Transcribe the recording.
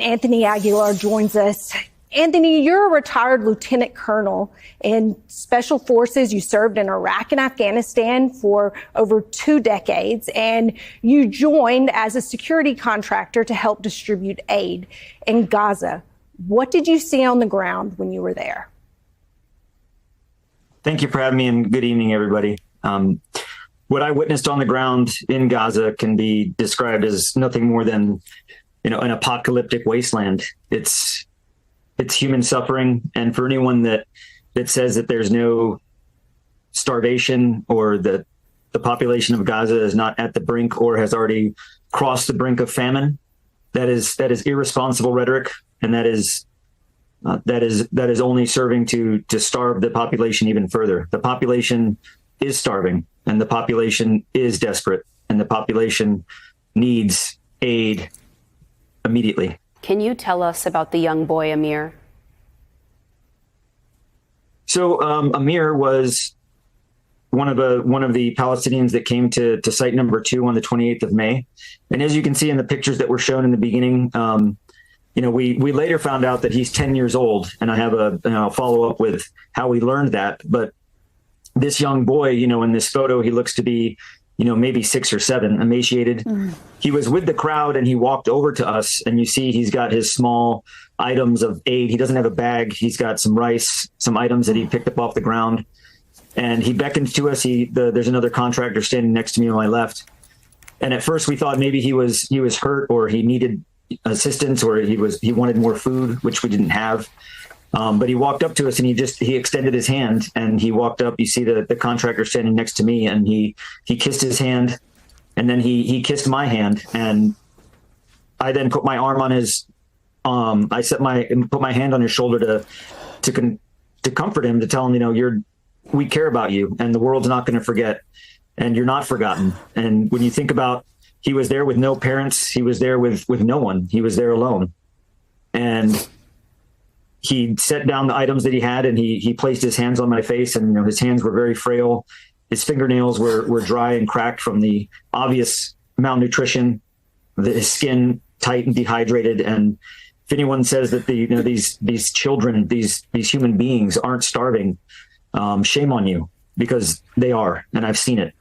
Anthony Aguilar joins us. Anthony, you're a retired lieutenant colonel in Special Forces. You served in Iraq and Afghanistan for over 2 decades, and you joined as a security contractor to help distribute aid in Gaza. What did you see on the ground when you were there? Thank you for having me, and good evening, everybody. What I witnessed on the ground in Gaza can be described as nothing more than, an apocalyptic wasteland. It's human suffering, and for anyone that says that there's no starvation or that the population of Gaza is not at the brink or has already crossed the brink of famine, that is irresponsible rhetoric, and that is only serving to starve the population even further. The population is starving, and the population is desperate, and the population needs aid immediately. Can you tell us about the young boy, Amir? So Amir was one of the Palestinians that came to site number 2 on the 28th of May. And as you can see in the pictures that were shown in the beginning, we later found out that he's 10 years old, and I have a follow up with how we learned that. But this young boy, in this photo, he looks to be, maybe 6 or 7, emaciated. He was with the crowd, and he walked over to us, and you see he's got his small items of aid. He doesn't have a bag. He's got some rice, some items that he picked up off the ground, and he beckoned to us. There's another contractor standing next to me on my left. And at first we thought maybe he was hurt, or he needed assistance, or he wanted more food, which we didn't have. But he walked up to us, and he extended his hand, and he walked up. You see the contractor standing next to me, and he kissed his hand, and then he kissed my hand, and I then put my arm on his. I put my hand on his shoulder to comfort him, to tell him, we care about you, and the world's not going to forget, and you're not forgotten. And when you think about, he was there with no parents, he was there with no one, he was there alone, and he set down the items that he had, and he placed his hands on my face, and his hands were very frail. His fingernails were dry and cracked from the obvious malnutrition. His skin tight and dehydrated. And if anyone says that these children, these human beings aren't starving, shame on you, because they are, and I've seen it.